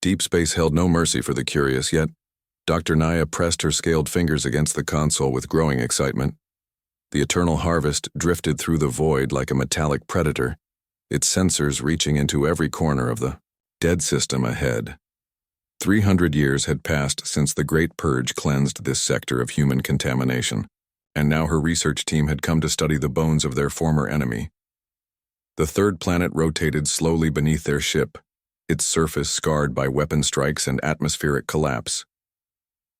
Deep space held no mercy for the curious, yet Dr. Naya pressed her scaled fingers against the console with growing excitement. The eternal harvest drifted through the void like a metallic predator, its sensors reaching into every corner of the dead system ahead. 300 years had passed since the Great Purge cleansed this sector of human contamination, and now her research team had come to study the bones of their former enemy. The third planet rotated slowly beneath their ship, its surface scarred by weapon strikes and atmospheric collapse.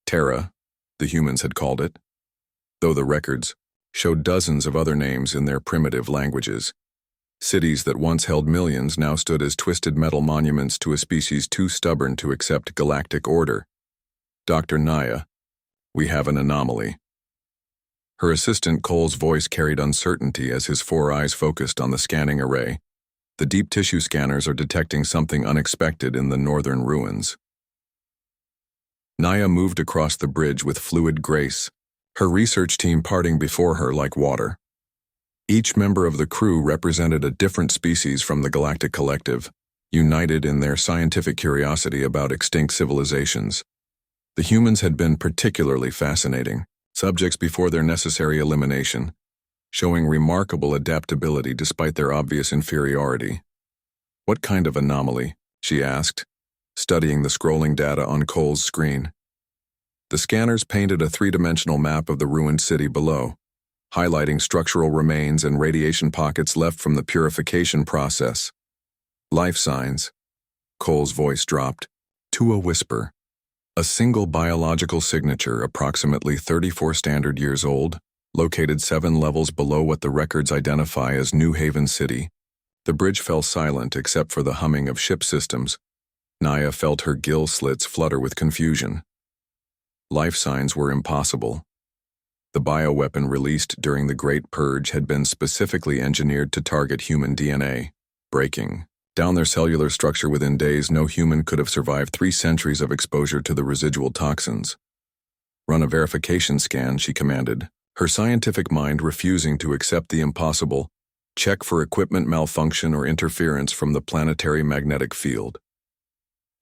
Terra, the humans had called it, though the records showed dozens of other names in their primitive languages. Cities that once held millions now stood as twisted metal monuments to a species too stubborn to accept galactic order. Dr. Naya, we have an anomaly. Her assistant Cole's voice carried uncertainty as his 4 eyes focused on the scanning array. The deep tissue scanners are detecting something unexpected in the northern ruins. Naya moved across the bridge with fluid grace, her research team parting before her like water. Each member of the crew represented a different species from the Galactic Collective, united in their scientific curiosity about extinct civilizations. The humans had been particularly fascinating, subjects before their necessary elimination, showing remarkable adaptability despite their obvious inferiority. What kind of anomaly? She asked, studying the scrolling data on Cole's screen. The scanners painted a 3-dimensional map of the ruined city below, highlighting structural remains and radiation pockets left from the purification process. Life signs. Cole's voice dropped to a whisper. A single biological signature, approximately 34 standard years old, located 7 levels below what the records identify as New Haven City. The bridge fell silent except for the humming of ship systems. Naya felt her gill slits flutter with confusion. Life signs were impossible. The bioweapon released during the Great Purge had been specifically engineered to target human DNA, breaking down their cellular structure within days. No human could have survived 3 centuries of exposure to the residual toxins. Run a verification scan, she commanded, her scientific mind refusing to accept the impossible. Check for equipment malfunction or interference from the planetary magnetic field.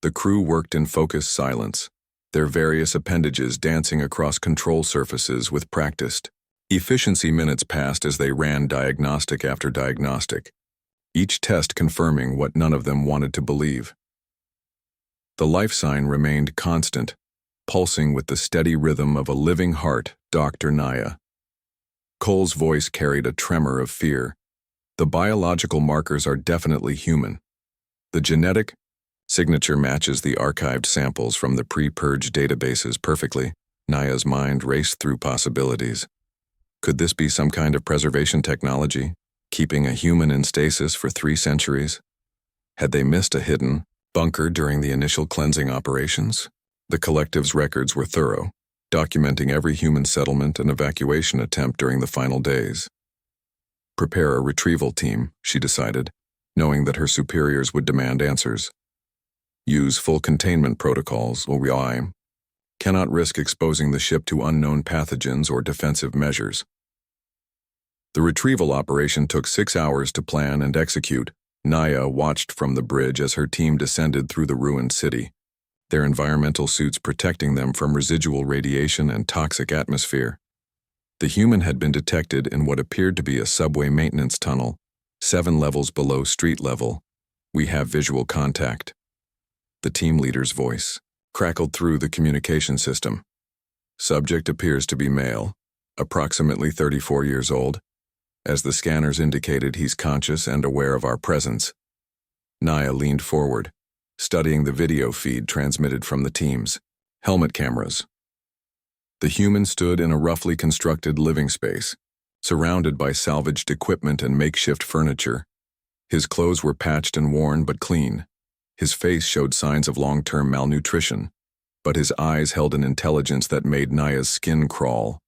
The crew worked in focused silence, their various appendages dancing across control surfaces with practiced efficiency. Minutes passed as they ran diagnostic after diagnostic, each test confirming what none of them wanted to believe. The life sign remained constant, pulsing with the steady rhythm of a living heart. Dr. Naya. Cole's voice carried a tremor of fear. The biological markers are definitely human. The genetic signature matches the archived samples from the pre-purge databases perfectly. Naya's mind raced through possibilities. Could this be some kind of preservation technology, keeping a human in stasis for 3 centuries? Had they missed a hidden bunker during the initial cleansing operations? The collective's records were thorough, documenting every human settlement and evacuation attempt during the final days. Prepare a retrieval team, she decided, knowing that her superiors would demand answers. Use full containment protocols, or I cannot risk exposing the ship to unknown pathogens or defensive measures. The retrieval operation took 6 hours to plan and execute. Naya watched from the bridge as her team descended through the ruined city, their environmental suits protecting them from residual radiation and toxic atmosphere. The human had been detected in what appeared to be a subway maintenance tunnel, 7 levels below street level. We have visual contact. The team leader's voice crackled through the communication system. Subject appears to be male, approximately 34 years old. As the scanners indicated, he's conscious and aware of our presence. Naya leaned forward, studying the video feed transmitted from the team's helmet cameras. The human stood in a roughly constructed living space, surrounded by salvaged equipment and makeshift furniture. His clothes were patched and worn but clean. His face showed signs of long-term malnutrition, but his eyes held an intelligence that made Naya's skin crawl.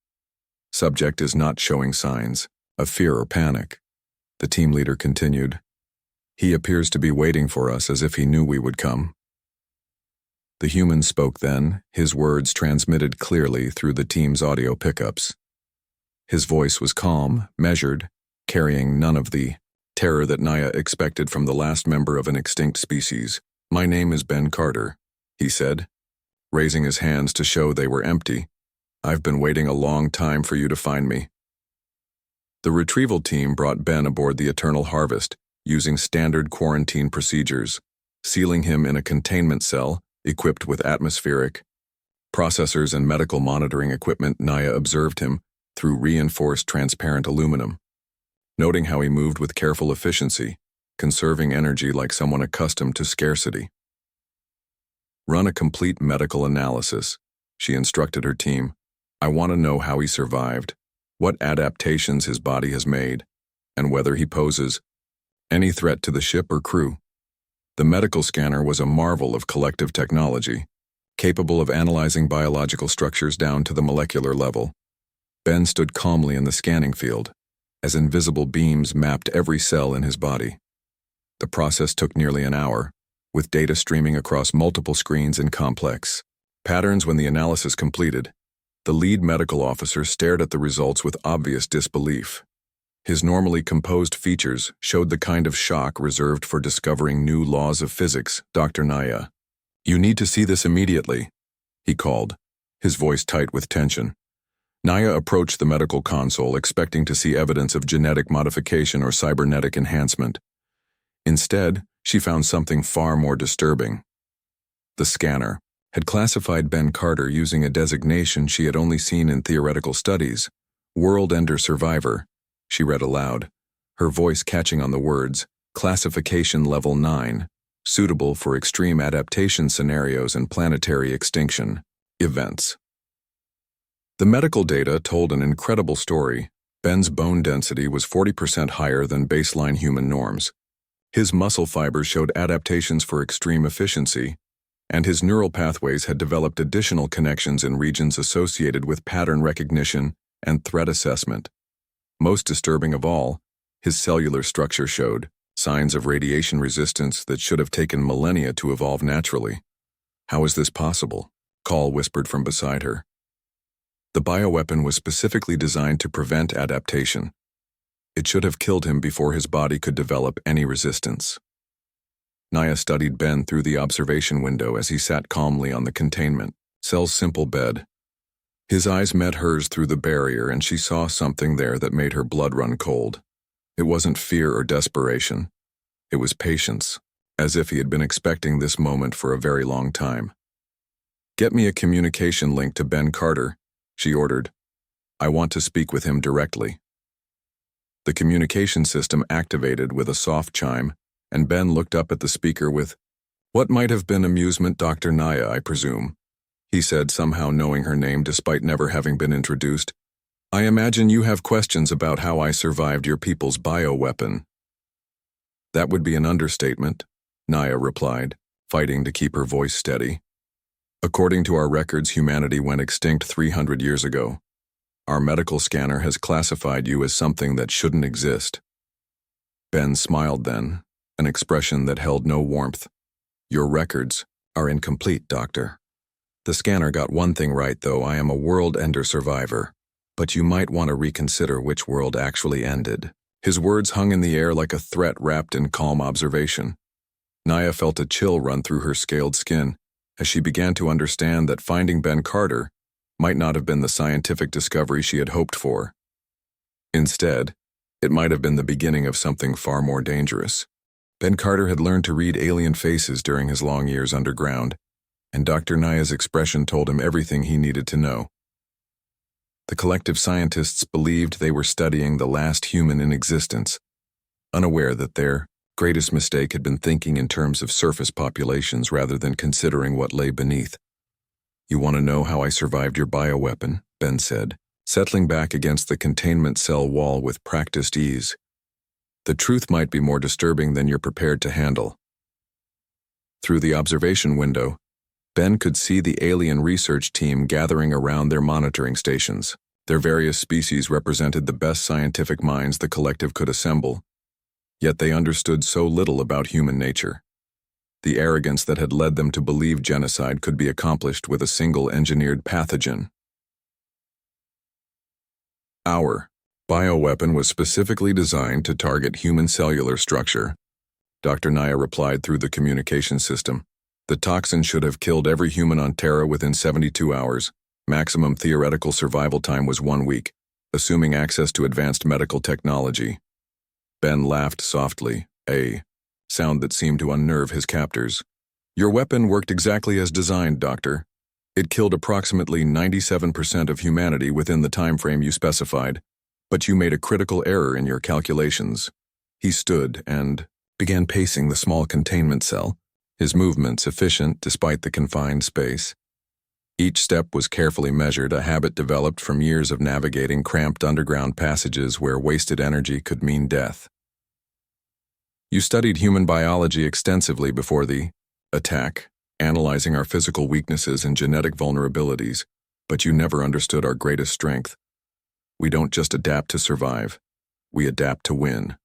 Subject is not showing signs of fear or panic, the team leader continued. He appears to be waiting for us as if he knew we would come. The human spoke then, his words transmitted clearly through the team's audio pickups. His voice was calm, measured, carrying none of the terror that Naya expected from the last member of an extinct species. My name is Ben Carter, he said, raising his hands to show they were empty. "I've been waiting a long time for you to find me." The retrieval team brought Ben aboard the Eternal Harvest, using standard quarantine procedures, sealing him in a containment cell equipped with atmospheric processors and medical monitoring equipment. Naya observed him through reinforced transparent aluminum, noting how he moved with careful efficiency, conserving energy like someone accustomed to scarcity. "Run a complete medical analysis," she instructed her team. "I want to know how he survived, what adaptations his body has made, and whether he poses any threat to the ship or crew." The medical scanner was a marvel of collective technology, capable of analyzing biological structures down to the molecular level. Ben stood calmly in the scanning field, as invisible beams mapped every cell in his body. The process took nearly an hour, with data streaming across multiple screens and complex patterns. When the analysis completed, the lead medical officer stared at the results with obvious disbelief. His normally composed features showed the kind of shock reserved for discovering new laws of physics. "Dr. Naya, you need to see this immediately," he called, his voice tight with tension. Naya approached the medical console expecting to see evidence of genetic modification or cybernetic enhancement. Instead, she found something far more disturbing. The scanner had classified Ben Carter using a designation she had only seen in theoretical studies, World Ender Survivor. She read aloud, her voice catching on the words, "Classification Level 9, suitable for extreme adaptation scenarios and planetary extinction events." The medical data told an incredible story. Ben's bone density was 40% higher than baseline human norms. His muscle fibers showed adaptations for extreme efficiency, and his neural pathways had developed additional connections in regions associated with pattern recognition and threat assessment. Most disturbing of all, his cellular structure showed signs of radiation resistance that should have taken millennia to evolve naturally. "How is this possible?" Call whispered from beside her. "The bioweapon was specifically designed to prevent adaptation. It should have killed him before his body could develop any resistance." Naya studied Ben through the observation window as he sat calmly on the containment cell's simple bed. His eyes met hers through the barrier, and she saw something there that made her blood run cold. It wasn't fear or desperation. It was patience, as if he had been expecting this moment for a very long time. "Get me a communication link to Ben Carter," she ordered. "I want to speak with him directly." The communication system activated with a soft chime, and Ben looked up at the speaker with, "What might have been amusement, Dr. Naya, I presume," he said, somehow knowing her name despite never having been introduced. "I imagine you have questions about how I survived your people's bioweapon." "That would be an understatement," Naya replied, fighting to keep her voice steady. "According to our records, humanity went extinct 300 years ago. Our medical scanner has classified you as something that shouldn't exist." Ben smiled then, an expression that held no warmth. "Your records are incomplete, Doctor. The scanner got one thing right, though. I am a world ender survivor. But you might want to reconsider which world actually ended." His words hung in the air like a threat wrapped in calm observation. Naya felt a chill run through her scaled skin as she began to understand that finding Ben Carter might not have been the scientific discovery she had hoped for. Instead, it might have been the beginning of something far more dangerous. Ben Carter had learned to read alien faces during his long years underground, and Dr. Naya's expression told him everything he needed to know. The collective scientists believed they were studying the last human in existence, unaware that their greatest mistake had been thinking in terms of surface populations rather than considering what lay beneath. "You want to know how I survived your bioweapon?" Ben said, settling back against the containment cell wall with practiced ease. "The truth might be more disturbing than you're prepared to handle." Through the observation window, Ben could see the alien research team gathering around their monitoring stations. Their various species represented the best scientific minds the collective could assemble, yet they understood so little about human nature. The arrogance that had led them to believe genocide could be accomplished with a single engineered pathogen. "Our bioweapon was specifically designed to target human cellular structure," Dr. Naya replied through the communication system. The toxin should have killed every human on Terra within 72 hours. Maximum theoretical survival time was 1 week, assuming access to advanced medical technology. Ben laughed softly, a sound that seemed to unnerve his captors. Your weapon worked exactly as designed, Doctor. It killed approximately 97% of humanity within the time frame you specified, but you made a critical error in your calculations. He stood and began pacing the small containment cell, his movements efficient despite the confined space. Each step was carefully measured, a habit developed from years of navigating cramped underground passages where wasted energy could mean death. You studied human biology extensively before the attack, analyzing our physical weaknesses and genetic vulnerabilities, but you never understood our greatest strength. We don't just adapt to survive, we adapt to win.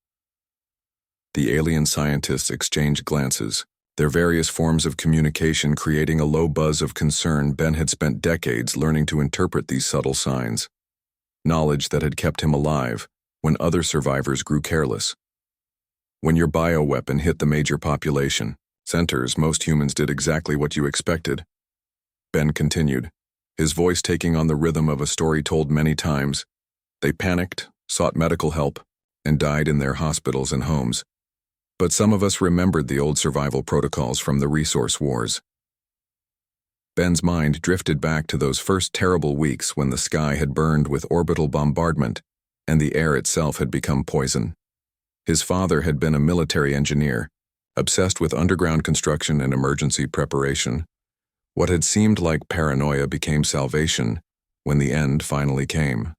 The alien scientists exchanged glances, their various forms of communication creating a low buzz of concern. Ben had spent decades learning to interpret these subtle signs, knowledge that had kept him alive when other survivors grew careless. When your bioweapon hit the major population centers, most humans did exactly what you expected. Ben continued, his voice taking on the rhythm of a story told many times. They panicked, sought medical help, and died in their hospitals and homes. But some of us remembered the old survival protocols from the resource wars. Ben's mind drifted back to those first terrible weeks when the sky had burned with orbital bombardment and the air itself had become poison. His father had been a military engineer, obsessed with underground construction and emergency preparation. What had seemed like paranoia became salvation when the end finally came.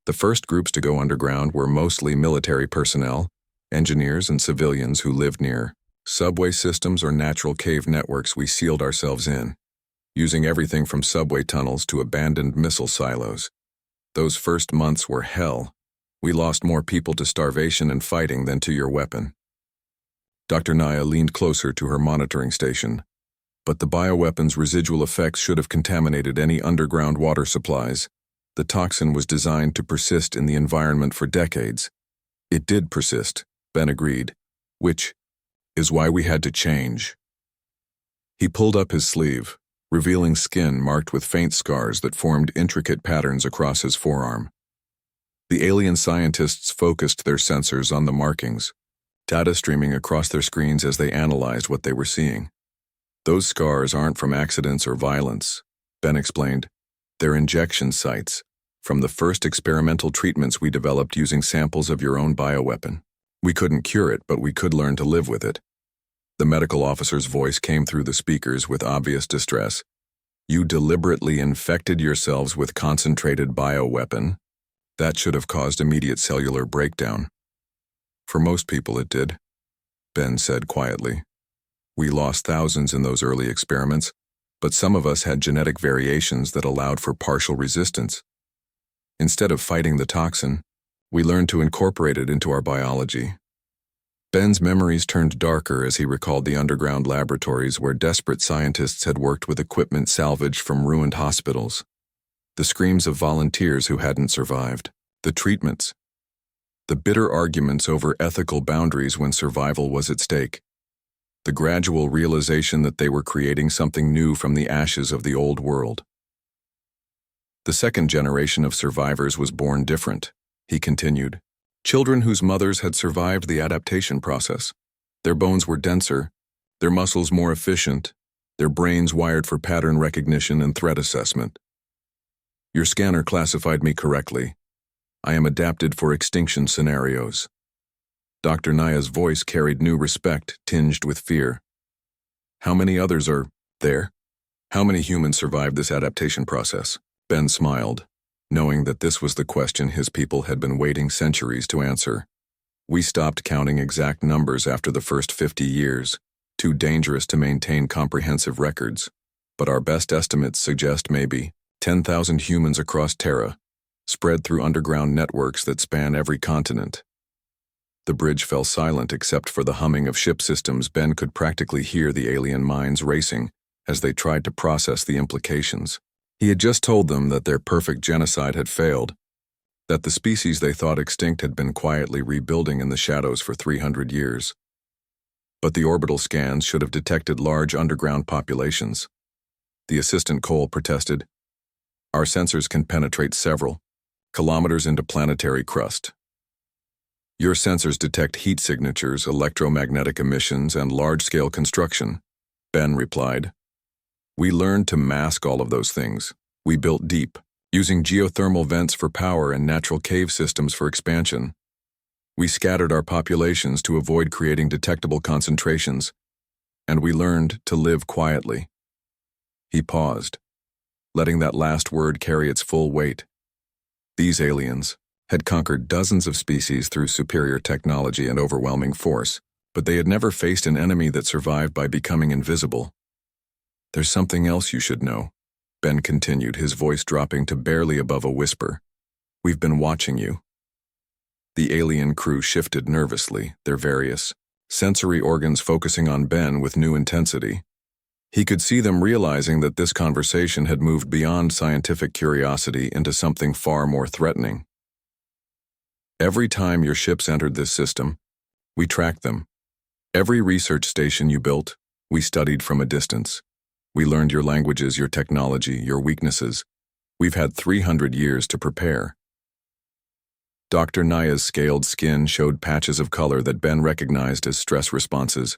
The first groups to go underground were mostly military personnel, engineers and civilians who lived near subway systems or natural cave networks. We sealed ourselves in, using everything from subway tunnels to abandoned missile silos. Those first months were hell. We lost more people to starvation and fighting than to your weapon. Dr. Naya leaned closer to her monitoring station. But the bioweapon's residual effects should have contaminated any underground water supplies. The toxin was designed to persist in the environment for decades. It did persist, Ben agreed, which is why we had to change. He pulled up his sleeve, revealing skin marked with faint scars that formed intricate patterns across his forearm. The alien scientists focused their sensors on the markings, data streaming across their screens as they analyzed what they were seeing. Those scars aren't from accidents or violence, Ben explained. They're injection sites, from the first experimental treatments we developed using samples of your own bioweapon. We couldn't cure it, but we could learn to live with it. The medical officer's voice came through the speakers with obvious distress. You deliberately infected yourselves with concentrated bioweapon. That should have caused immediate cellular breakdown. For most people it did, Ben said quietly. We lost thousands in those early experiments, but some of us had genetic variations that allowed for partial resistance. Instead of fighting the toxin, we learned to incorporate it into our biology. Ben's memories turned darker as he recalled the underground laboratories where desperate scientists had worked with equipment salvaged from ruined hospitals. The screams of volunteers who hadn't survived, the treatments, the bitter arguments over ethical boundaries when survival was at stake, the gradual realization that they were creating something new from the ashes of the old world. The second generation of survivors was born different, he continued. Children whose mothers had survived the adaptation process. Their bones were denser, their muscles more efficient, their brains wired for pattern recognition and threat assessment. Your scanner classified me correctly. I am adapted for extinction scenarios. Dr. Naya's voice carried new respect, tinged with fear. How many others are there? How many humans survived this adaptation process? Ben smiled, knowing that this was the question his people had been waiting centuries to answer. We stopped counting exact numbers after the first 50 years, too dangerous to maintain comprehensive records, but our best estimates suggest maybe 10,000 humans across Terra, spread through underground networks that span every continent. The bridge fell silent except for the humming of ship systems. Ben could practically hear the alien minds racing as they tried to process the implications. He had just told them that their perfect genocide had failed, that the species they thought extinct had been quietly rebuilding in the shadows for 300 years. but the orbital scans should have detected large underground populations. The assistant Cole protested. Our sensors can penetrate several kilometers into planetary crust. Your sensors detect heat signatures, electromagnetic emissions, and large-scale construction, Ben replied. We learned to mask all of those things. We built deep, using geothermal vents for power and natural cave systems for expansion. We scattered our populations to avoid creating detectable concentrations, and we learned to live quietly. He paused, letting that last word carry its full weight. These aliens had conquered dozens of species through superior technology and overwhelming force, but they had never faced an enemy that survived by becoming invisible. There's something else you should know, Ben continued, his voice dropping to barely above a whisper. We've been watching you. The alien crew shifted nervously, their various sensory organs focusing on Ben with new intensity. He could see them realizing that this conversation had moved beyond scientific curiosity into something far more threatening. Every time your ships entered this system, we tracked them. Every research station you built, we studied from a distance. We learned your languages, your technology, your weaknesses. We've had 300 years to prepare. Dr. Naya's scaled skin showed patches of color that Ben recognized as stress responses.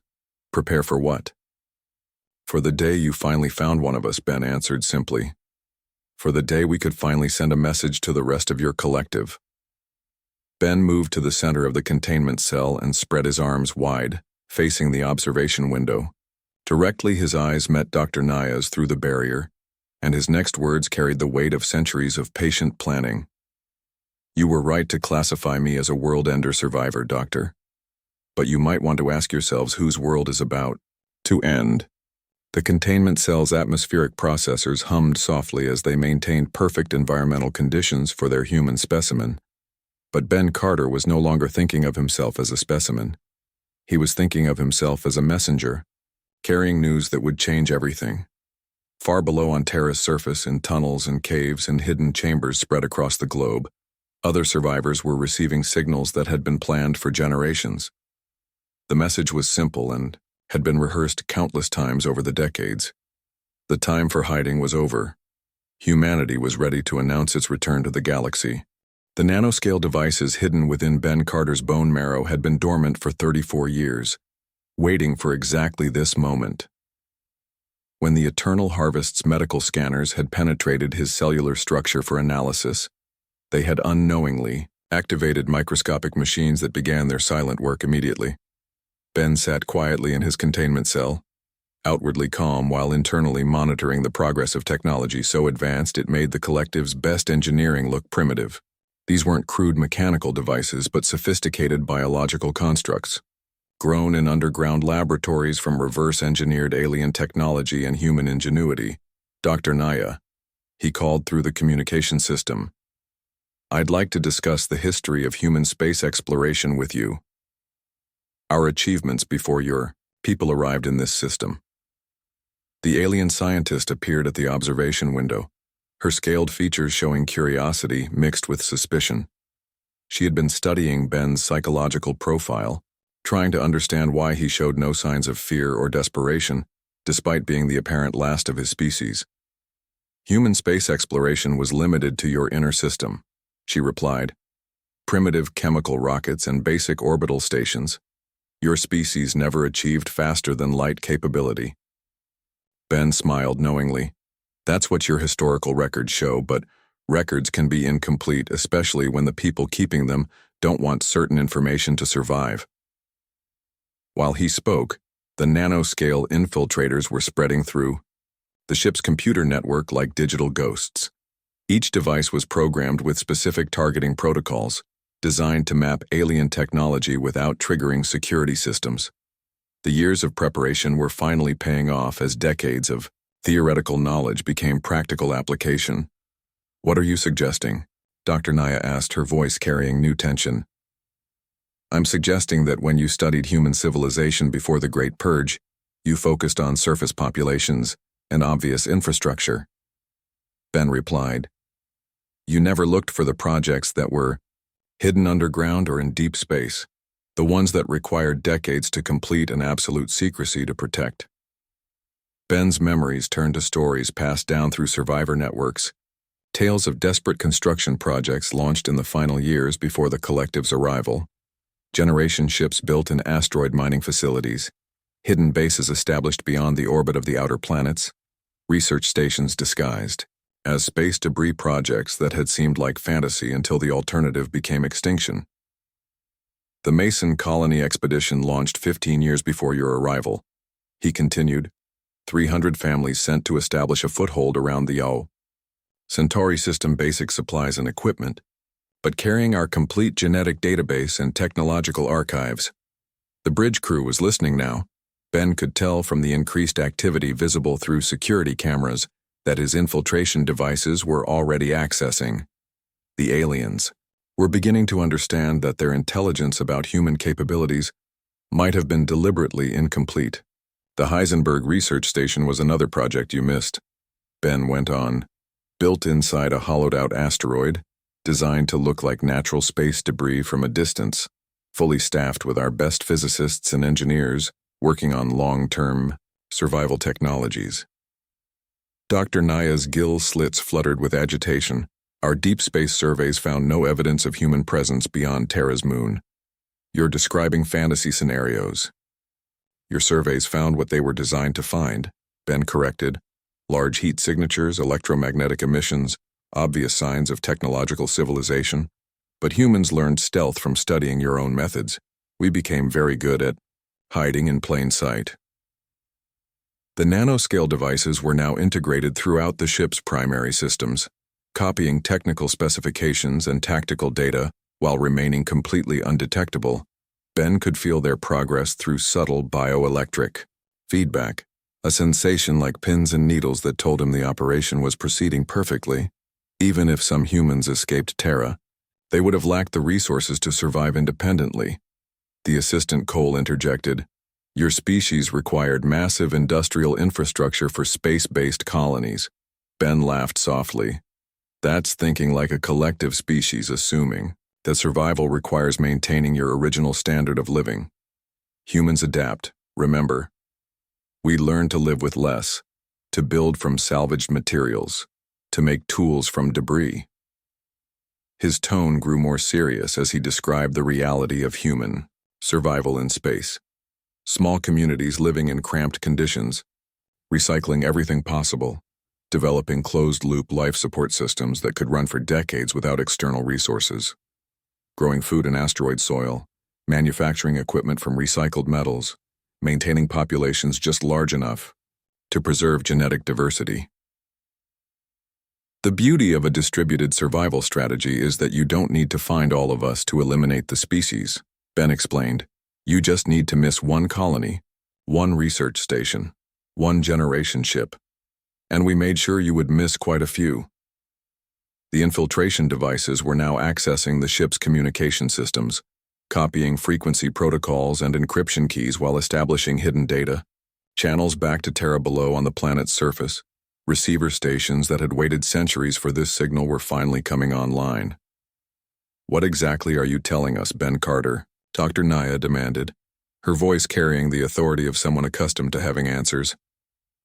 Prepare for what? For the day you finally found one of us, Ben answered simply. For the day we could finally send a message to the rest of your collective. Ben moved to the center of the containment cell and spread his arms wide, facing the observation window. Directly his eyes met Dr. Naya's through the barrier, and his next words carried the weight of centuries of patient planning. You were right to classify me as a world-ender survivor, Doctor. But you might want to ask yourselves whose world is about to end. The containment cell's atmospheric processors hummed softly as they maintained perfect environmental conditions for their human specimen. But Ben Carter was no longer thinking of himself as a specimen. He was thinking of himself as a messenger, carrying news that would change everything. Far below on Terra's surface, in tunnels and caves and hidden chambers spread across the globe, other survivors were receiving signals that had been planned for generations. The message was simple and had been rehearsed countless times over the decades. The time for hiding was over. Humanity was ready to announce its return to the galaxy. The nanoscale devices hidden within Ben Carter's bone marrow had been dormant for 34 years, waiting for exactly this moment. When the Eternal Harvest's medical scanners had penetrated his cellular structure for analysis, they had unknowingly activated microscopic machines that began their silent work immediately. Ben sat quietly in his containment cell, outwardly calm while internally monitoring the progress of technology so advanced it made the collective's best engineering look primitive. These weren't crude mechanical devices but sophisticated biological constructs, grown in underground laboratories from reverse-engineered alien technology and human ingenuity. Dr. Naya, he called through the communication system. I'd like to discuss the history of human space exploration with you. Our achievements before your people arrived in this system. The alien scientist appeared at the observation window, her scaled features showing curiosity mixed with suspicion. She had been studying Ben's psychological profile, trying to understand why he showed no signs of fear or desperation, despite being the apparent last of his species. Human space exploration was limited to your inner system, she replied. Primitive chemical rockets and basic orbital stations. Your species never achieved faster than light capability. Ben smiled knowingly. That's what your historical records show, but records can be incomplete, especially when the people keeping them don't want certain information to survive. While he spoke, the nanoscale infiltrators were spreading through the ship's computer network like digital ghosts. Each device was programmed with specific targeting protocols, designed to map alien technology without triggering security systems. The years of preparation were finally paying off as decades of theoretical knowledge became practical application. What are you suggesting? Dr. Naya asked, her voice carrying new tension. I'm suggesting that when you studied human civilization before the Great Purge, you focused on surface populations and obvious infrastructure. Ben replied. You never looked for the projects that were hidden underground or in deep space. the ones that required decades to complete and absolute secrecy to protect. Ben's memories turned to stories passed down through survivor networks, tales of desperate construction projects launched in the final years before the collective's arrival, generation ships built in asteroid mining facilities, hidden bases established beyond the orbit of the outer planets, research stations disguised as space debris projects that had seemed like fantasy until the alternative became extinction. The Mason colony expedition launched 15 years before your arrival. He continued, 300 families sent to establish a foothold around the O. Centauri system basic supplies and equipment, but carrying our complete genetic database and technological archives. The bridge crew was listening now. Ben could tell from the increased activity visible through security cameras that his infiltration devices were already accessing. The aliens were beginning to understand that their intelligence about human capabilities might have been deliberately incomplete. The Heisenberg research station was another project you missed, Ben went on. Built inside a hollowed-out asteroid, designed to look like natural space debris from a distance, fully staffed with our best physicists and engineers working on long-term survival technologies. Dr. Naya's gill slits fluttered with agitation. Our deep space surveys found no evidence of human presence beyond Terra's moon. You're describing fantasy scenarios. Your surveys found what they were designed to find, Ben corrected. Large heat signatures, electromagnetic emissions, obvious signs of technological civilization. But humans learned stealth from studying your own methods. We became very good at hiding in plain sight. The nanoscale devices were now integrated throughout the ship's primary systems, copying technical specifications and tactical data while remaining completely undetectable. Ben could feel their progress through subtle bioelectric feedback, a sensation like pins and needles that told him the operation was proceeding perfectly. Even if some humans escaped Terra, they would have lacked the resources to survive independently. The assistant Cole interjected, your species required massive industrial infrastructure for space-based colonies. Ben laughed softly. That's thinking like a collective species, assuming that survival requires maintaining your original standard of living. Humans adapt, remember. We learn to live with less, to build from salvaged materials, to make tools from debris. His tone grew more serious as he described the reality of human survival in space. Small communities living in cramped conditions, recycling everything possible, developing closed-loop life support systems that could run for decades without external resources, growing food in asteroid soil, manufacturing equipment from recycled metals, maintaining populations just large enough to preserve genetic diversity. The beauty of a distributed survival strategy is that you don't need to find all of us to eliminate the species, Ben explained. You just need to miss one colony, one research station, one generation ship. And we made sure you would miss quite a few. The infiltration devices were now accessing the ship's communication systems, copying frequency protocols and encryption keys while establishing hidden data, channels back to Terra below on the planet's surface. Receiver stations that had waited centuries for this signal were finally coming online. What exactly are you telling us, Ben Carter? Dr. Naya demanded, her voice carrying the authority of someone accustomed to having answers.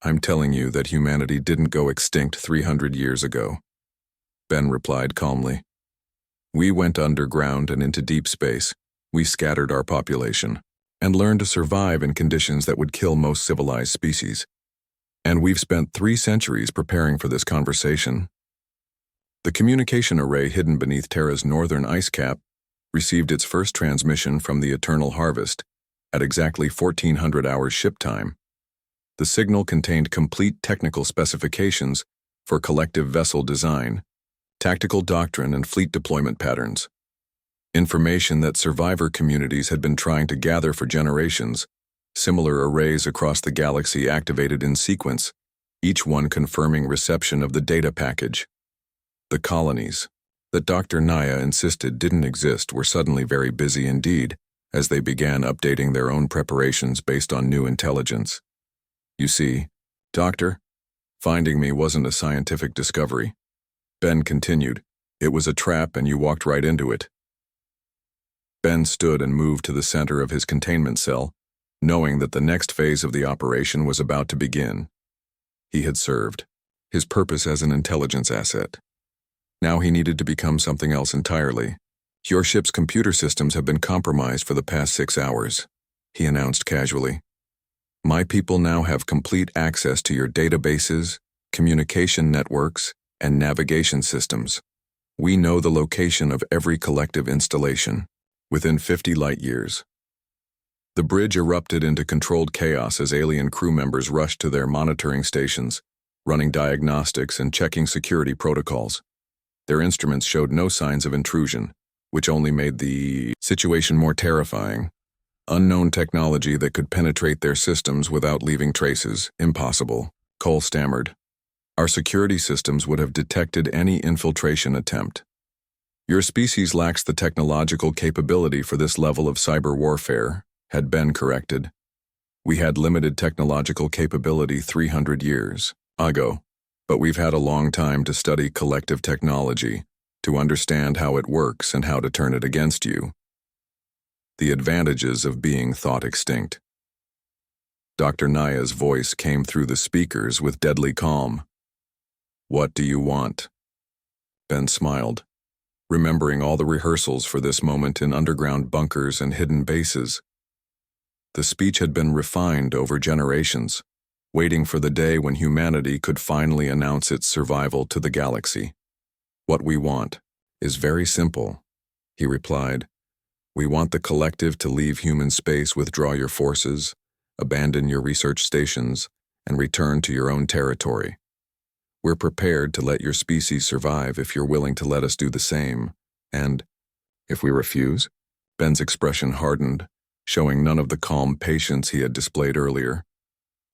I'm telling you that humanity didn't go extinct 300 years ago. Ben replied calmly. We went underground and into deep space. We scattered our population and learned to survive in conditions that would kill most civilized species. And we've spent 3 centuries preparing for this conversation. The communication array hidden beneath Terra's northern ice cap received its first transmission from the Eternal Harvest at exactly 1400 hours ship time. The signal contained complete technical specifications for collective vessel design, tactical doctrine, and fleet deployment patterns. Information that survivor communities had been trying to gather for generations. Similar arrays across the galaxy activated in sequence, each one confirming reception of the data package. The colonies that Dr. Naya insisted didn't exist were suddenly very busy indeed, as they began updating their own preparations based on new intelligence. You see, Doctor, finding me wasn't a scientific discovery. Ben continued, it was a trap and you walked right into it. Ben stood and moved to the center of his containment cell, knowing that the next phase of the operation was about to begin. He had served his purpose as an intelligence asset. Now he needed to become something else entirely. "Your ship's computer systems have been compromised for the past 6 hours," he announced casually. "My people now have complete access to your databases, communication networks, and navigation systems. We know the location of every collective installation, within 50 light years." The bridge erupted into controlled chaos as alien crew members rushed to their monitoring stations, running diagnostics and checking security protocols. Their instruments showed no signs of intrusion, which only made the situation more terrifying. Unknown technology that could penetrate their systems without leaving traces. Impossible, Cole stammered. "Our security systems would have detected any infiltration attempt." "Your species lacks the technological capability for this level of cyber warfare," had Ben corrected. "We had limited technological capability 300 years ago, but we've had a long time to study collective technology, to understand how it works and how to turn it against you. The advantages of being thought extinct." Dr. Naya's voice came through the speakers with deadly calm. "What do you want?" Ben smiled, remembering all the rehearsals for this moment in underground bunkers and hidden bases. The speech had been refined over generations, waiting for the day when humanity could finally announce its survival to the galaxy. "What we want is very simple," he replied. "We want the collective to leave human space, withdraw your forces, abandon your research stations, and return to your own territory. We're prepared to let your species survive if you're willing to let us do the same. And if we refuse?" Ben's expression hardened, showing none of the calm patience he had displayed earlier.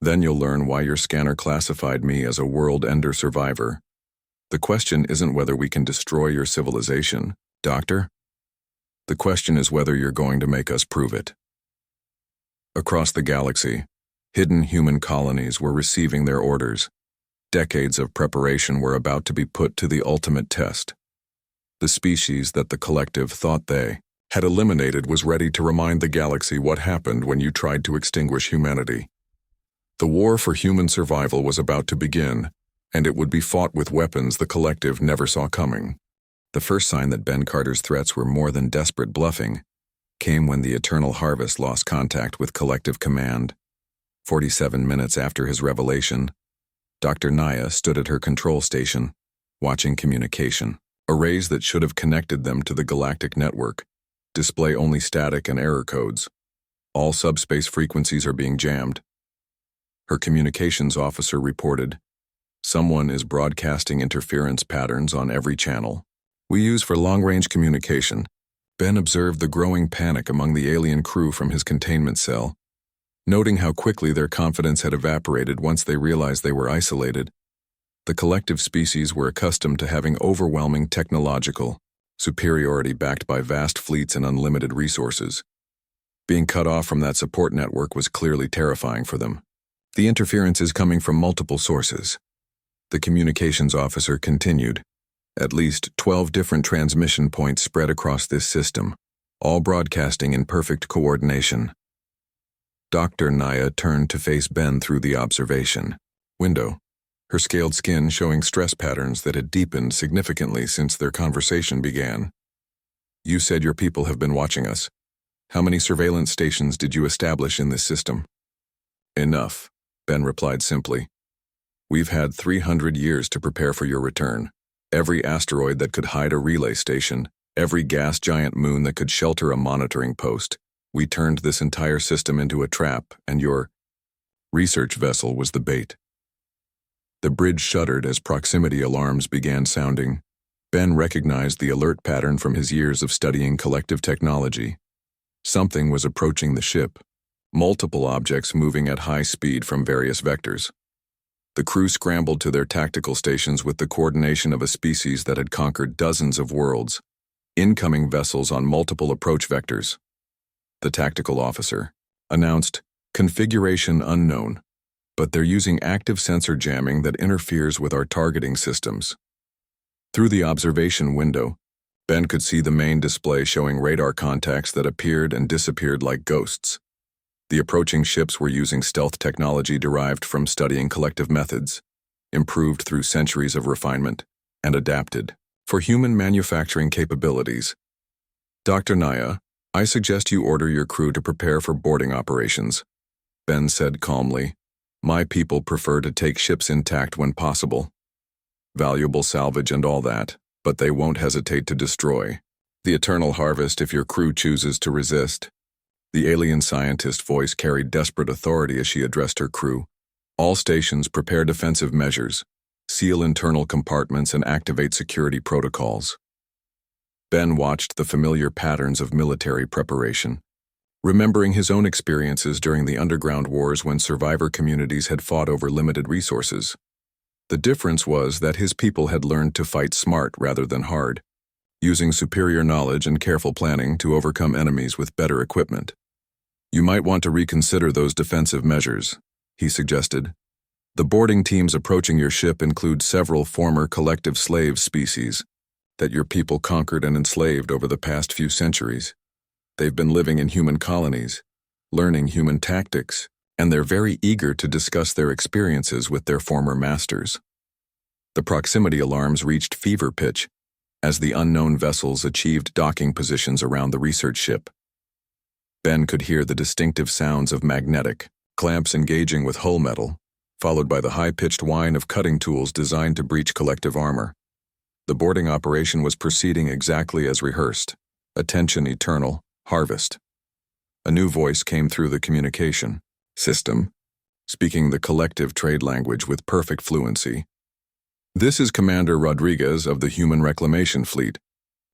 "Then you'll learn why your scanner classified me as a world-ender survivor. The question isn't whether we can destroy your civilization, Doctor. The question is whether you're going to make us prove it." Across the galaxy, hidden human colonies were receiving their orders. Decades of preparation were about to be put to the ultimate test. The species that the collective thought they had eliminated was ready to remind the galaxy what happened when you tried to extinguish humanity. The war for human survival was about to begin, and it would be fought with weapons the collective never saw coming. The first sign that Ben Carter's threats were more than desperate bluffing came when the Eternal Harvest lost contact with collective command. 47 minutes after his revelation, Dr. Naya stood at her control station, watching communication. Arrays that should have connected them to the galactic network display only static and error codes. All subspace frequencies are being jammed. Her communications officer reported, "Someone is broadcasting interference patterns on every channel we use for long-range communication." Ben observed the growing panic among the alien crew from his containment cell, noting how quickly their confidence had evaporated once they realized they were isolated. The collective species were accustomed to having overwhelming technological superiority backed by vast fleets and unlimited resources. Being cut off from that support network was clearly terrifying for them. "The interference is coming from multiple sources," the communications officer continued. "At least 12 different transmission points spread across this system, all broadcasting in perfect coordination." Dr. Naya turned to face Ben through the observation window, her scaled skin showing stress patterns that had deepened significantly since their conversation began. "You said your people have been watching us. How many surveillance stations did you establish in this system?" "Enough," Ben replied simply. "We've had 300 years to prepare for your return. Every asteroid that could hide a relay station, every gas giant moon that could shelter a monitoring post. We turned this entire system into a trap, and your research vessel was the bait." The bridge shuddered as proximity alarms began sounding. Ben recognized the alert pattern from his years of studying collective technology. Something was approaching the ship, multiple objects moving at high speed from various vectors. The crew scrambled to their tactical stations with the coordination of a species that had conquered dozens of worlds. Incoming vessels on multiple approach vectors. The tactical officer announced, "Configuration unknown, but they're using active sensor jamming that interferes with our targeting systems." Through the observation window, Ben could see the main display showing radar contacts that appeared and disappeared like ghosts. The approaching ships were using stealth technology derived from studying collective methods, improved through centuries of refinement, and adapted for human manufacturing capabilities. Dr. Naya, I suggest you order your crew to prepare for boarding operations, Ben said calmly. My people prefer to take ships intact when possible. Valuable salvage and all that, but they won't hesitate to destroy the eternal harvest if your crew chooses to resist. The alien scientist voice carried desperate authority as she addressed her crew. All stations prepare defensive measures, seal internal compartments, and activate security protocols. Ben watched the familiar patterns of military preparation, remembering his own experiences during the underground wars when survivor communities had fought over limited resources. The difference was that his people had learned to fight smart rather than hard, using superior knowledge and careful planning to overcome enemies with better equipment. You might want to reconsider those defensive measures, he suggested. The boarding teams approaching your ship include several former collective slave species that your people conquered and enslaved over the past few centuries. They've been living in human colonies, learning human tactics, and they're very eager to discuss their experiences with their former masters. The proximity alarms reached fever pitch as the unknown vessels achieved docking positions around the research ship. Ben could hear the distinctive sounds of magnetic clamps engaging with hull metal, followed by the high-pitched whine of cutting tools designed to breach collective armor. The boarding operation was proceeding exactly as rehearsed. Attention eternal, harvest. A new voice came through the communication system, speaking the collective trade language with perfect fluency. This is Commander Rodriguez of the Human Reclamation Fleet.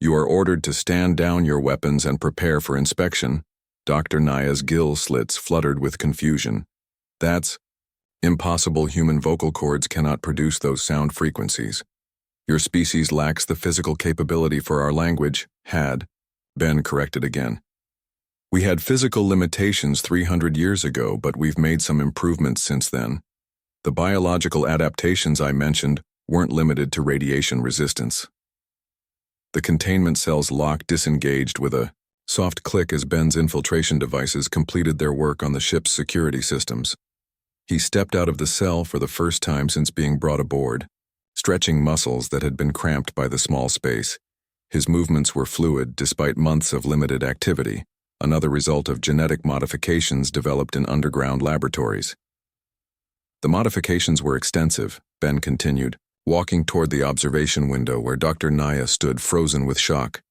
You are ordered to stand down your weapons and prepare for inspection. Dr. Naya's gill slits fluttered with confusion. That's impossible. Human vocal cords cannot produce those sound frequencies. Your species lacks the physical capability for our language, Ben corrected again. We had physical limitations 300 years ago, but we've made some improvements since then. The biological adaptations I mentioned weren't limited to radiation resistance. The containment cells lock disengaged with a soft click as Ben's infiltration devices completed their work on the ship's security systems. He stepped out of the cell for the first time since being brought aboard, stretching muscles that had been cramped by the small space. His movements were fluid despite months of limited activity, another result of genetic modifications developed in underground laboratories. The modifications were extensive, Ben continued, walking toward the observation window where Dr. Naya stood frozen with shock.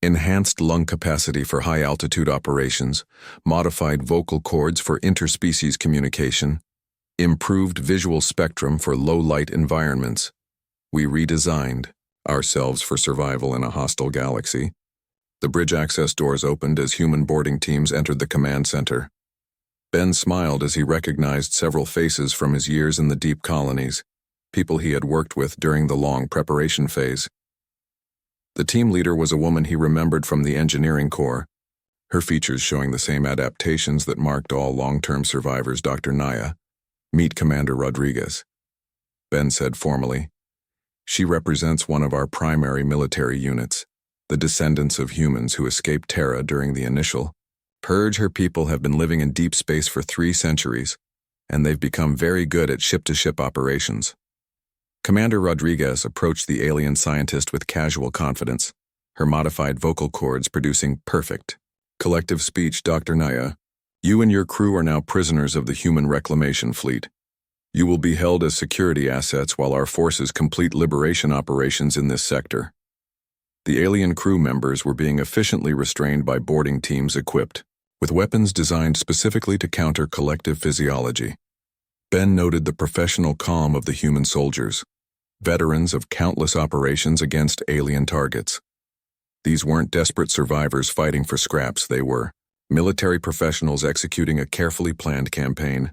Enhanced lung capacity for high-altitude operations, modified vocal cords for interspecies communication, improved visual spectrum for low-light environments. We redesigned ourselves for survival in a hostile galaxy. The bridge access doors opened as human boarding teams entered the command center. Ben smiled as he recognized several faces from his years in the deep colonies, people he had worked with during the long preparation phase. The team leader was a woman he remembered from the engineering corps, her features showing the same adaptations that marked all long-term survivors. Dr. Naya, meet Commander Rodriguez, Ben said formally. She represents one of our primary military units, the descendants of humans who escaped Terra during the initial purge. Her people have been living in deep space for 3 centuries, and they've become very good at ship-to-ship operations. Commander Rodriguez approached the alien scientist with casual confidence, her modified vocal cords producing perfect collective speech. Dr. Naya, you and your crew are now prisoners of the Human Reclamation Fleet. You will be held as security assets while our forces complete liberation operations in this sector. The alien crew members were being efficiently restrained by boarding teams equipped with weapons designed specifically to counter collective physiology. Ben noted the professional calm of the human soldiers, veterans of countless operations against alien targets. These weren't desperate survivors fighting for scraps, they were military professionals executing a carefully planned campaign.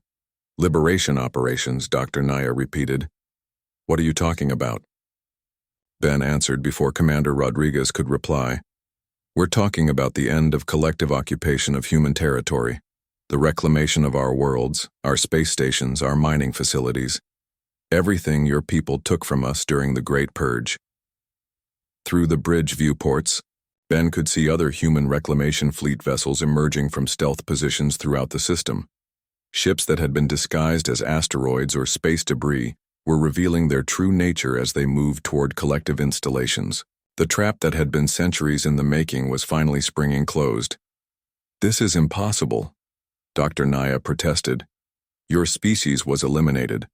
Liberation operations, Dr. Naya repeated. What are you talking about? Ben answered before Commander Rodriguez could reply. We're talking about the end of collective occupation of human territory, the reclamation of our worlds, our space stations, our mining facilities, everything your people took from us during the Great Purge. Through the bridge viewports, Ben could see other human reclamation fleet vessels emerging from stealth positions throughout the system. Ships that had been disguised as asteroids or space debris were revealing their true nature as they moved toward collective installations. The trap that had been centuries in the making was finally springing closed. "This is impossible," Dr. Naya protested. "Your species was eliminated.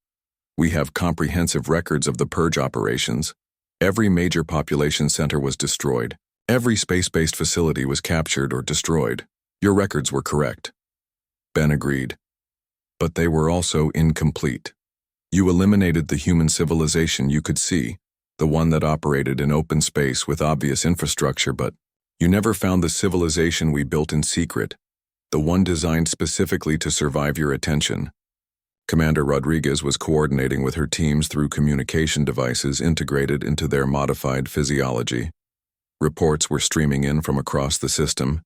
We have comprehensive records of the purge operations. Every major population center was destroyed. Every space-based facility was captured or destroyed. Your records were correct." Ben agreed. "But they were also incomplete. You eliminated the human civilization you could see, the one that operated in open space with obvious infrastructure, but you never found the civilization we built in secret, the one designed specifically to survive your attention." Commander Rodriguez was coordinating with her teams through communication devices integrated into their modified physiology. Reports were streaming in from across the system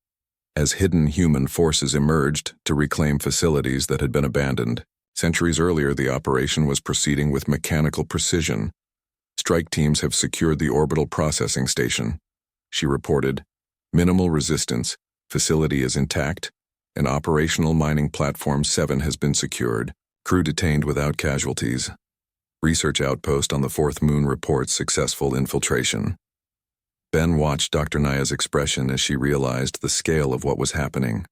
as hidden human forces emerged to reclaim facilities that had been abandoned. Centuries earlier, the operation was proceeding with mechanical precision. "Strike teams have secured the orbital processing station," she reported. "Minimal resistance, facility is intact, and operational mining platform 7 has been secured. Crew detained without casualties. Research outpost on the fourth moon reports successful infiltration." Ben watched Dr. Naya's expression as she realized the scale of what was happening.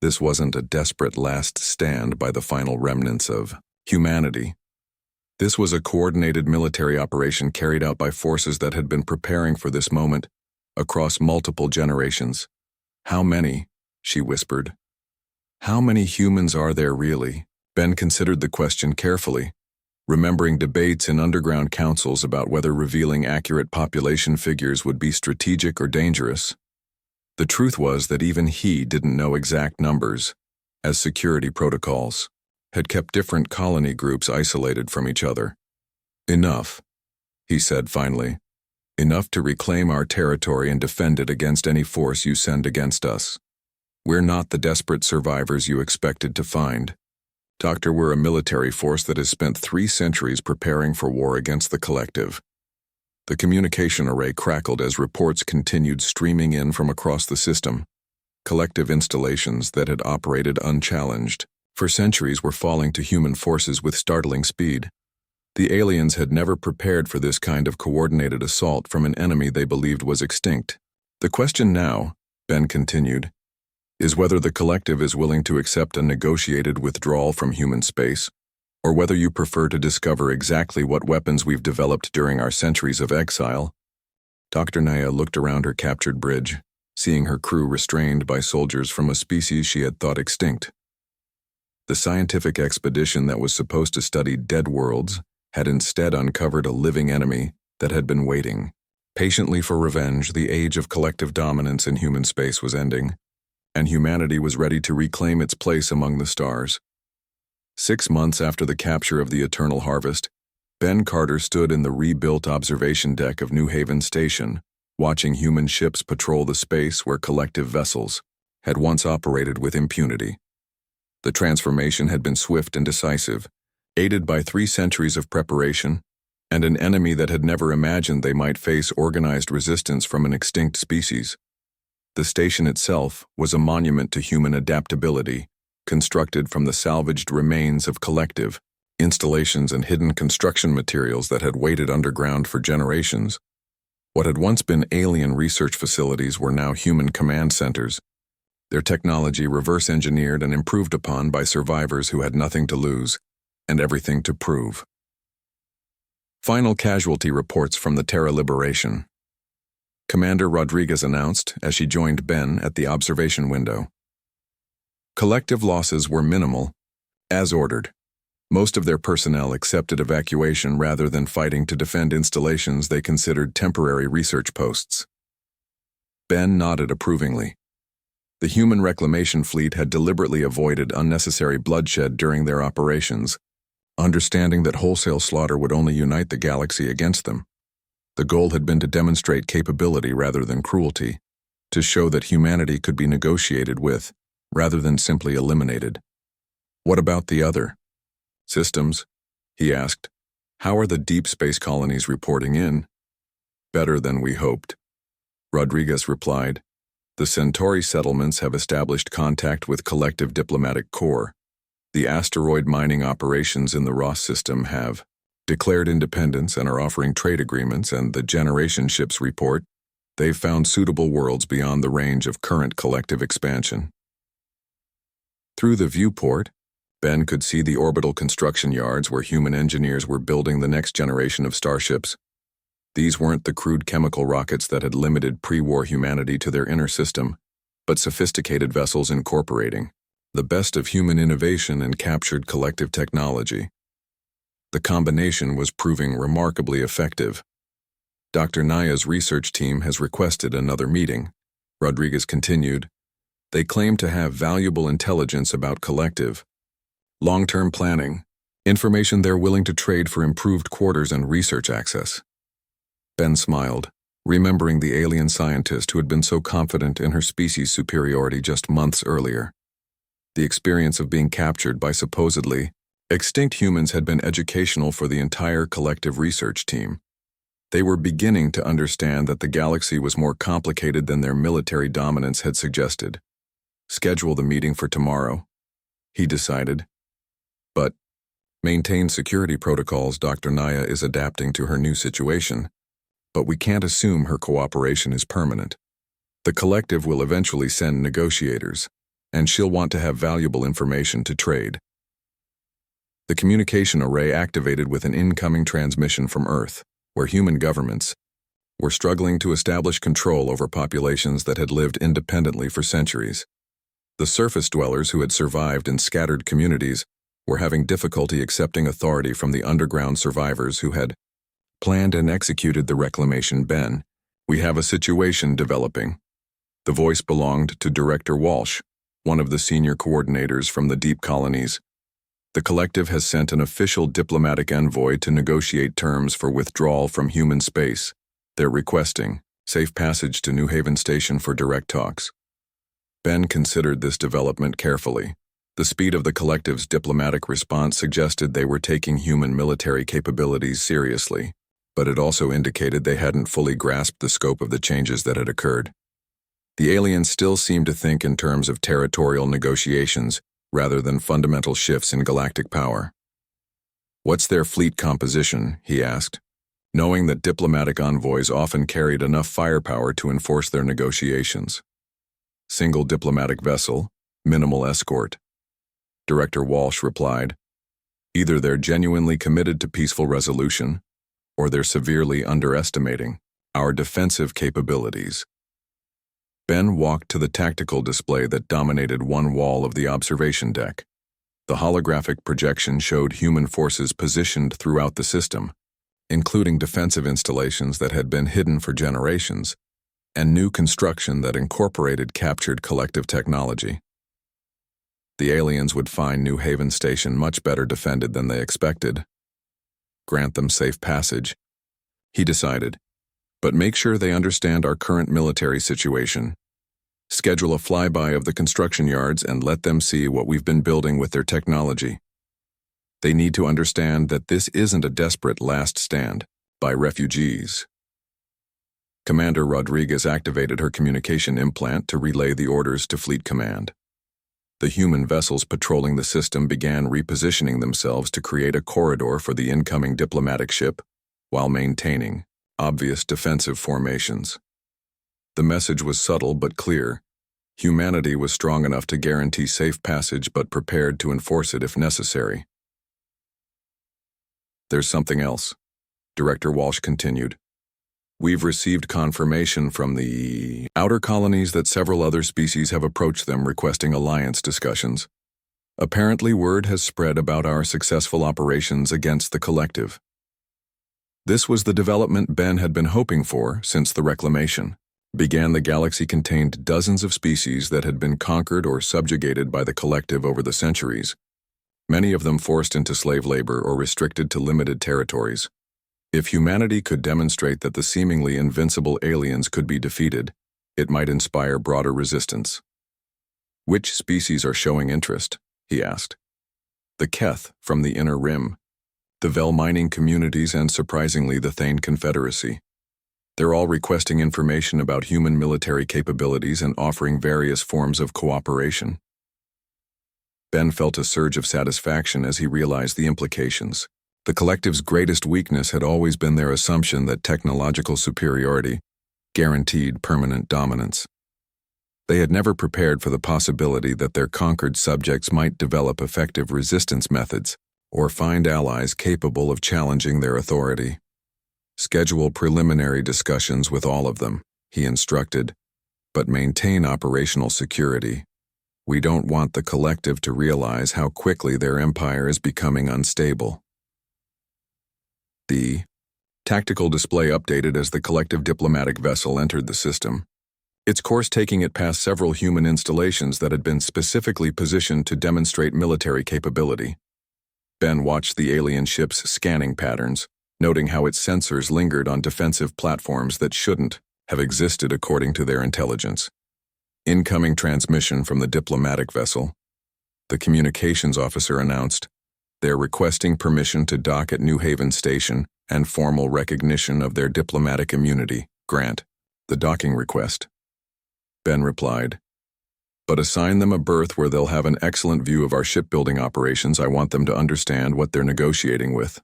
This wasn't a desperate last stand by the final remnants of humanity. This was a coordinated military operation carried out by forces that had been preparing for this moment across multiple generations. "How many?" she whispered. "How many humans are there really?" Ben considered the question carefully, remembering debates in underground councils about whether revealing accurate population figures would be strategic or dangerous. The truth was that even he didn't know exact numbers, as security protocols had kept different colony groups isolated from each other. "Enough," he said finally. "Enough to reclaim our territory and defend it against any force you send against us. We're not the desperate survivors you expected to find. Doctor, we're a military force that has spent 3 centuries preparing for war against the collective." The communication array crackled as reports continued streaming in from across the system. Collective installations that had operated unchallenged for centuries were falling to human forces with startling speed. The aliens had never prepared for this kind of coordinated assault from an enemy they believed was extinct. "The question now," Ben continued, "is whether the collective is willing to accept a negotiated withdrawal from human space, or whether you prefer to discover exactly what weapons we've developed during our centuries of exile." Dr. Naya looked around her captured bridge, seeing her crew restrained by soldiers from a species she had thought extinct. The scientific expedition that was supposed to study dead worlds had instead uncovered a living enemy that had been waiting patiently for revenge. The age of collective dominance in human space was ending, and humanity was ready to reclaim its place among the stars. 6 months after the capture of the Eternal Harvest, Ben Carter stood in the rebuilt observation deck of New Haven Station, watching human ships patrol the space where collective vessels had once operated with impunity. The transformation had been swift and decisive, aided by 3 centuries of preparation and an enemy that had never imagined they might face organized resistance from an extinct species. The station itself was a monument to human adaptability, constructed from the salvaged remains of collective installations and hidden construction materials that had waited underground for generations. What had once been alien research facilities were now human command centers, their technology reverse-engineered and improved upon by survivors who had nothing to lose and everything to prove. Final casualty reports from the Terra Liberation. Commander Rodriguez announced as she joined Ben at the observation window. Collective losses were minimal, as ordered. Most of their personnel accepted evacuation rather than fighting to defend installations they considered temporary research posts. Ben nodded approvingly. The human reclamation fleet had deliberately avoided unnecessary bloodshed during their operations, understanding that wholesale slaughter would only unite the galaxy against them. The goal had been to demonstrate capability rather than cruelty, to show that humanity could be negotiated with, rather than simply eliminated. "What about the other systems?" he asked. "How are the deep space colonies reporting in?" Better than we hoped, Rodriguez replied. The Centauri settlements have established contact with Collective Diplomatic Corps. The asteroid mining operations in the Ross system have declared independence and are offering trade agreements, and the Generation ships report they've found suitable worlds beyond the range of current collective expansion. Through the viewport, Ben could see the orbital construction yards where human engineers were building the next generation of starships. These weren't the crude chemical rockets that had limited pre-war humanity to their inner system, but sophisticated vessels incorporating the best of human innovation and captured collective technology. The combination was proving remarkably effective. Dr. Naya's research team has requested another meeting, Rodriguez continued. They claim to have valuable intelligence about collective long-term planning, information they're willing to trade for improved quarters and research access. Ben smiled, remembering the alien scientist who had been so confident in her species' superiority just months earlier. The experience of being captured by supposedly extinct humans had been educational for the entire collective research team. They were beginning to understand that the galaxy was more complicated than their military dominance had suggested. Schedule the meeting for tomorrow, he decided. But maintain security protocols. Dr. Naya is adapting to her new situation, but we can't assume her cooperation is permanent. The collective will eventually send negotiators, and she'll want to have valuable information to trade. The communication array activated with an incoming transmission from Earth, where human governments were struggling to establish control over populations that had lived independently for centuries. The surface dwellers who had survived in scattered communities were having difficulty accepting authority from the underground survivors who had planned and executed the reclamation. Ben, we have a situation developing. The voice belonged to Director Walsh, one of the senior coordinators from the deep colonies. The collective has sent an official diplomatic envoy to negotiate terms for withdrawal from human space. They're requesting safe passage to New Haven Station for direct talks. Ben considered this development carefully. The speed of the collective's diplomatic response suggested they were taking human military capabilities seriously, but it also indicated they hadn't fully grasped the scope of the changes that had occurred. The aliens still seemed to think in terms of territorial negotiations rather than fundamental shifts in galactic power. What's their fleet composition? He asked, knowing that diplomatic envoys often carried enough firepower to enforce their negotiations. Single diplomatic vessel, minimal escort. Director Walsh replied, either they're genuinely committed to peaceful resolution, or they're severely underestimating our defensive capabilities. Ben walked to the tactical display that dominated one wall of the observation deck. The holographic projection showed human forces positioned throughout the system, including defensive installations that had been hidden for generations, and new construction that incorporated captured collective technology. The aliens would find New Haven Station much better defended than they expected. Grant them safe passage, he decided, but make sure they understand our current military situation. Schedule a flyby of the construction yards and let them see what we've been building with their technology. They need to understand that this isn't a desperate last stand by refugees. Commander Rodriguez activated her communication implant to relay the orders to Fleet Command. The human vessels patrolling the system began repositioning themselves to create a corridor for the incoming diplomatic ship, while maintaining obvious defensive formations. The message was subtle but clear. Humanity was strong enough to guarantee safe passage but prepared to enforce it if necessary. There's something else, Director Walsh continued. We've received confirmation from the outer colonies that several other species have approached them requesting alliance discussions. Apparently, word has spread about our successful operations against the collective. This was the development Ben had been hoping for since the reclamation. The galaxy contained dozens of species that had been conquered or subjugated by the collective over the centuries, many of them forced into slave labor or restricted to limited territories. If humanity could demonstrate that the seemingly invincible aliens could be defeated, it might inspire broader resistance. Which species are showing interest? He asked. The Keth from the Inner Rim, the Vel mining communities, and surprisingly the Thane Confederacy. They're all requesting information about human military capabilities and offering various forms of cooperation. Ben felt a surge of satisfaction as he realized the implications. The collective's greatest weakness had always been their assumption that technological superiority guaranteed permanent dominance. They had never prepared for the possibility that their conquered subjects might develop effective resistance methods or find allies capable of challenging their authority. Schedule preliminary discussions with all of them, he instructed, but maintain operational security. We don't want the collective to realize how quickly their empire is becoming unstable. The tactical display updated as the collective diplomatic vessel entered the system, its course taking it past several human installations that had been specifically positioned to demonstrate military capability. Ben watched the alien ship's scanning patterns, noting how its sensors lingered on defensive platforms that shouldn't have existed according to their intelligence. Incoming transmission from the diplomatic vessel. The communications officer announced, they're requesting permission to dock at New Haven Station and formal recognition of their diplomatic immunity. Grant the docking request. Ben replied, but assign them a berth where they'll have an excellent view of our shipbuilding operations. I want them to understand what they're negotiating with.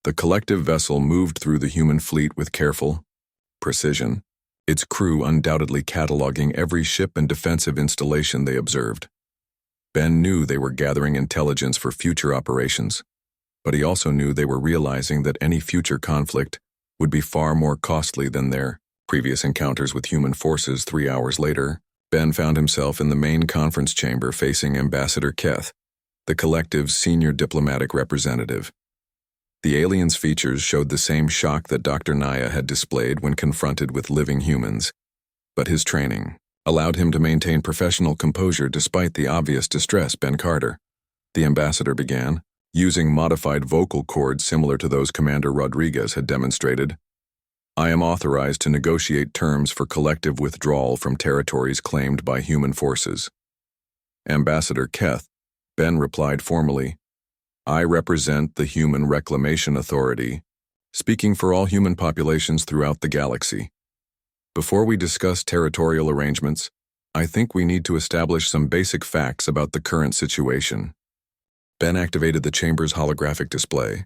The collective vessel moved through the human fleet with careful precision, its crew undoubtedly cataloging every ship and defensive installation they observed. Ben knew they were gathering intelligence for future operations, but he also knew they were realizing that any future conflict would be far more costly than their previous encounters with human forces. 3 hours later, Ben found himself in the main conference chamber facing Ambassador Keth, the collective's senior diplomatic representative. The alien's features showed the same shock that Dr. Naya had displayed when confronted with living humans, but his training allowed him to maintain professional composure despite the obvious distress. Ben Carter, the ambassador began, using modified vocal cords similar to those Commander Rodriguez had demonstrated. I am authorized to negotiate terms for collective withdrawal from territories claimed by human forces. Ambassador Keth, Ben replied formally, I represent the Human Reclamation Authority, speaking for all human populations throughout the galaxy. Before we discuss territorial arrangements, I think we need to establish some basic facts about the current situation. Ben activated the chamber's holographic display,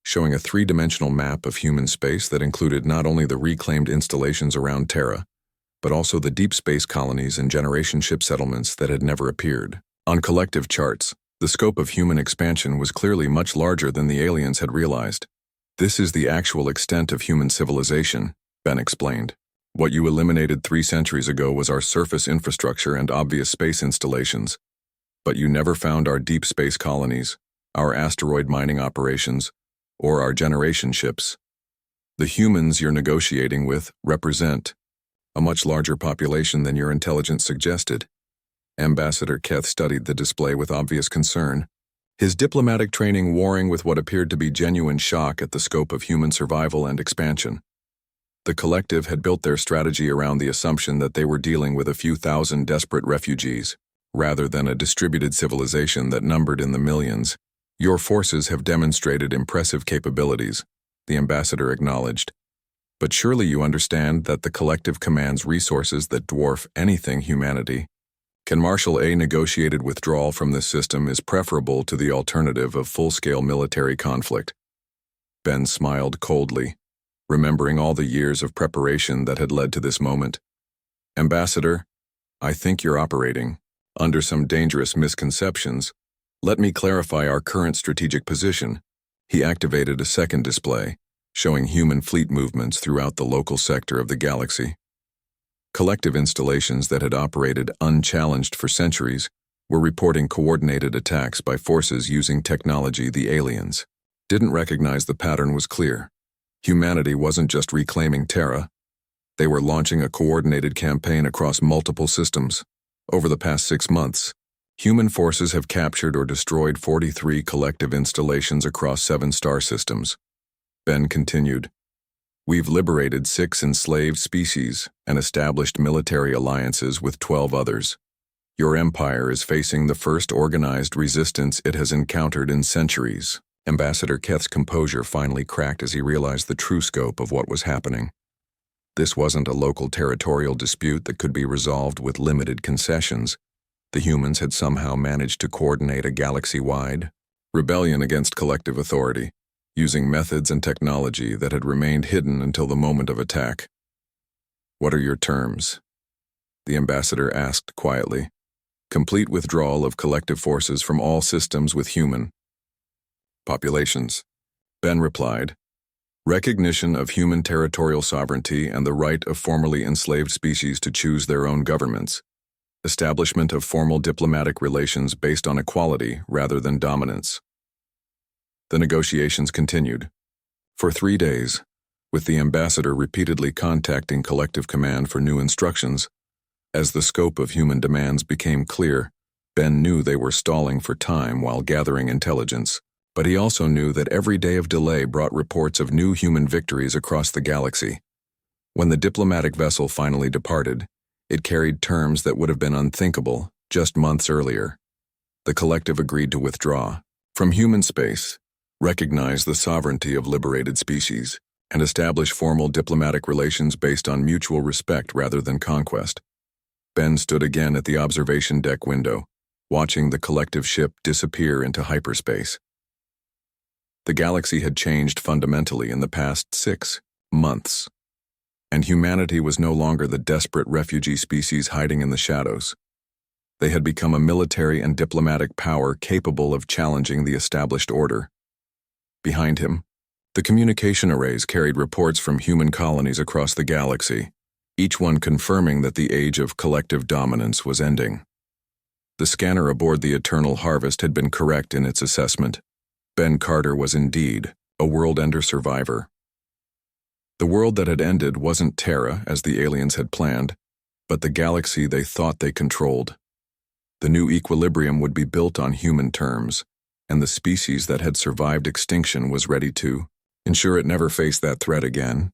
showing a three-dimensional map of human space that included not only the reclaimed installations around Terra, but also the deep space colonies and generation ship settlements that had never appeared. On collective charts, the scope of human expansion was clearly much larger than the aliens had realized. This is the actual extent of human civilization, Ben explained. What you eliminated 3 centuries ago was our surface infrastructure and obvious space installations, but you never found our deep space colonies, our asteroid mining operations, or our generation ships. The humans you're negotiating with represent a much larger population than your intelligence suggested. Ambassador Keth studied the display with obvious concern, his diplomatic training warring with what appeared to be genuine shock at the scope of human survival and expansion. The collective had built their strategy around the assumption that they were dealing with a few thousand desperate refugees, rather than a distributed civilization that numbered in the millions. Your forces have demonstrated impressive capabilities, the ambassador acknowledged. But surely you understand that the collective commands resources that dwarf anything humanity. Can Marshal A negotiated withdrawal from this system is preferable to the alternative of full-scale military conflict? Ben smiled coldly, remembering all the years of preparation that had led to this moment. Ambassador, I think you're operating under some dangerous misconceptions. Let me clarify our current strategic position. He activated a second display, showing human fleet movements throughout the local sector of the galaxy. Collective installations that had operated unchallenged for centuries were reporting coordinated attacks by forces using technology the aliens didn't recognize. The pattern was clear. Humanity wasn't just reclaiming Terra. They were launching a coordinated campaign across multiple systems. Over the past 6 months, human forces have captured or destroyed 43 collective installations across 7 star systems. Ben continued, We've liberated 6 enslaved species and established military alliances with 12 others. Your empire is facing the first organized resistance it has encountered in centuries. Ambassador Keth's composure finally cracked as he realized the true scope of what was happening. This wasn't a local territorial dispute that could be resolved with limited concessions. The humans had somehow managed to coordinate a galaxy-wide rebellion against collective authority, using methods and technology that had remained hidden until the moment of attack. "What are your terms?" the ambassador asked quietly. "Complete withdrawal of collective forces from all systems with human populations," Ben replied. "Recognition of human territorial sovereignty and the right of formerly enslaved species to choose their own governments. Establishment of formal diplomatic relations based on equality rather than dominance." The negotiations continued. For 3 days, with the ambassador repeatedly contacting collective command for new instructions. As the scope of human demands became clear, Ben knew they were stalling for time while gathering intelligence, but he also knew that every day of delay brought reports of new human victories across the galaxy. When the diplomatic vessel finally departed, it carried terms that would have been unthinkable just months earlier. The collective agreed to withdraw from human space, recognize the sovereignty of liberated species, and establish formal diplomatic relations based on mutual respect rather than conquest. Ben stood again at the observation deck window, watching the collective ship disappear into hyperspace. The galaxy had changed fundamentally in the past 6 months, and humanity was no longer the desperate refugee species hiding in the shadows. They had become a military and diplomatic power capable of challenging the established order. Behind him, the communication arrays carried reports from human colonies across the galaxy, each one confirming that the age of collective dominance was ending. The scanner aboard the Eternal Harvest had been correct in its assessment. Ben Carter was indeed a world-ender survivor. The world that had ended wasn't Terra, as the aliens had planned, but the galaxy they thought they controlled. The new equilibrium would be built on human terms, and the species that had survived extinction was ready to ensure it never faced that threat again.